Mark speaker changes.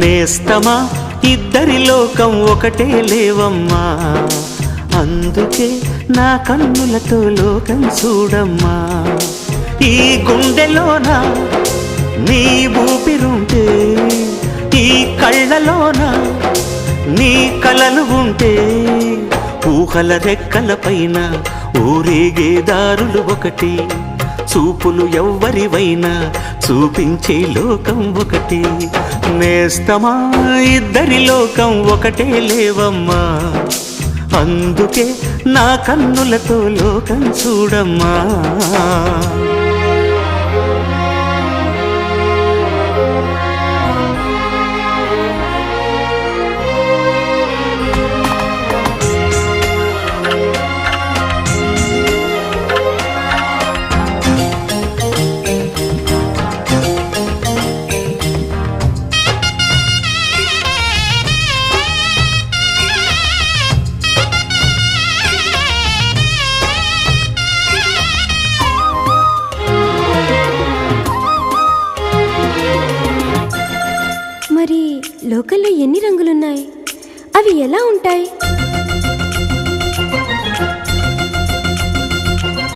Speaker 1: నేస్తమా ఇద్దరి లోకం ఒకటే లేవమ్మా, అందుకే నా కన్నులతో లోకం చూడమ్మా. ఈ గుండెలోన నీ ఊపిరుంటే, ఈ కళ్ళలోన నీ కలలు ఉంటే, ఊహల రెక్కల పైన ఊరేగే దారులు ఒకటి, చూపులు ఎవ్వరివైనా చూపించే లోకం ఒకటి. నేస్తమా ఇద్దరి లోకం ఒకటే లేవమ్మా, అందుకే నా కన్నులతో లోకం చూడమ్మా.
Speaker 2: మరి లోకల్లో ఎన్ని రంగులున్నాయి? అవి ఎలా ఉంటాయి?